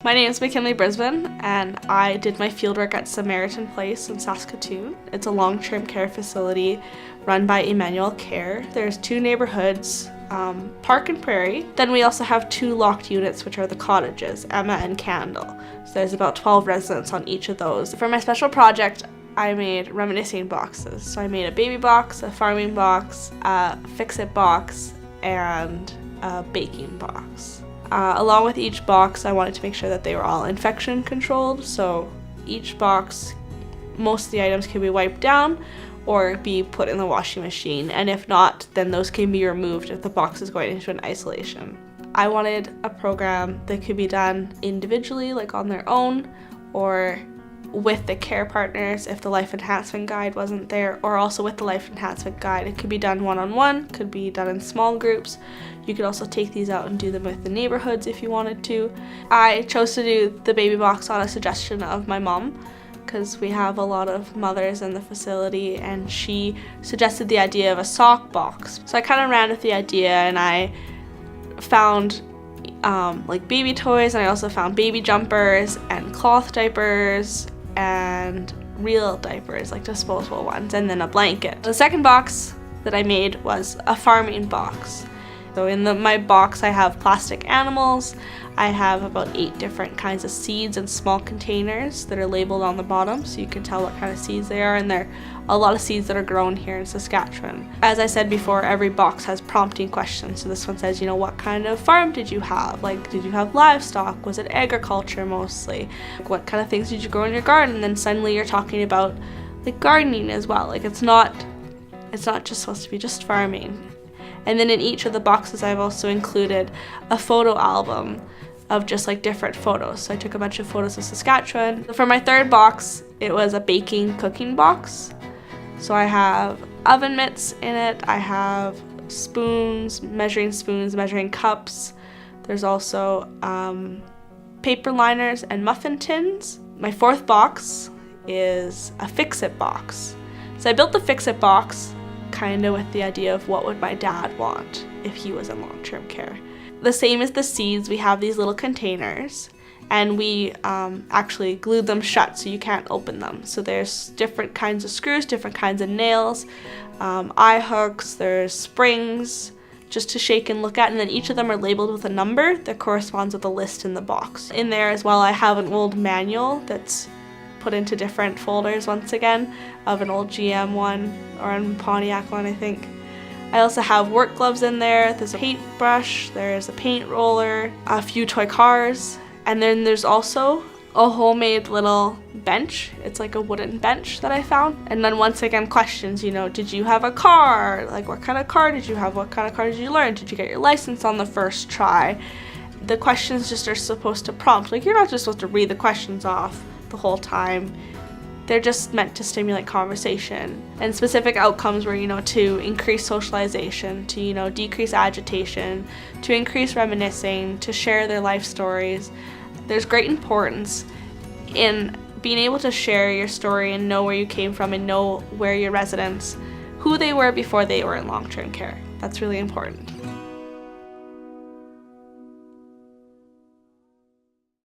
My name is Mackinlee Brisbin, and I did my fieldwork at Samaritan Place in Saskatoon. It's a long-term care facility run by Emmanuel Care. There's 2 neighborhoods, Park and Prairie. Then we also have 2 locked units, which are the cottages, Emma and Candle. So there's about 12 residents on each of those. For my special project, I made Reminiscing Boxes. So I made a baby box, a farming box, a Fixit Box, and a baking box. Along with each box, I wanted to make sure that they were all infection controlled. So each box, most of the items can be wiped down or be put in the washing machine. And if not, then those can be removed if the box is going into an isolation. I wanted a program that could be done individually, like on their own, or with the care partners if the life enhancement guide wasn't there, or also with the life enhancement guide. It could be done one-on-one, could be done in small groups. You could also take these out and do them with the neighborhoods if you wanted to. I chose to do the baby box on a suggestion of my mom, because we have a lot of mothers in the facility, and she suggested the idea of a sock box. So I kind of ran with the idea, and I found like baby toys, and I also found baby jumpers and cloth diapers and real diapers, like disposable ones, and then a blanket. The second box that I made was a farming box. So in my box I have plastic animals. I have about 8 different kinds of seeds in small containers that are labeled on the bottom, so you can tell what kind of seeds they are, and there are a lot of seeds that are grown here in Saskatchewan. As I said before, every box has prompting questions. So this one says, what kind of farm did you have? Like, did you have livestock? Was it agriculture mostly? What kind of things did you grow in your garden? And then suddenly you're talking about like gardening as well. Like it's not just supposed to be just farming. And then in each of the boxes I've also included a photo album of just like different photos. So I took a bunch of photos of Saskatchewan. For my third box, it was a baking cooking box. So I have oven mitts in it, I have spoons, measuring cups. There's also paper liners and muffin tins. My fourth box is a Fixit Box. So I built the Fixit Box kind of with the idea of what would my dad want if he was in long-term care. The same as the seeds, we have these little containers, and we actually glued them shut so you can't open them. So there's different kinds of screws, different kinds of nails, eye hooks, there's springs just to shake and look at, and then each of them are labeled with a number that corresponds with the list in the box. In there as well, I have an old manual that's put into different folders once again, of an old GM one or a Pontiac one, I think. I also have work gloves in there, there's a paintbrush, there's a paint roller, a few toy cars, and then there's also a homemade little bench. It's like a wooden bench that I found. And then once again, questions, did you have a car? Like what kind of car did you have? What kind of car did you learn? Did you get your license on the first try? The questions just are supposed to prompt. Like you're not just supposed to read the questions off the whole time. They're just meant to stimulate conversation. And specific outcomes were, to increase socialization, to, decrease agitation, to increase reminiscing, to share their life stories. There's great importance in being able to share your story and know where you came from and know where your residents, who they were before they were in long-term care. That's really important.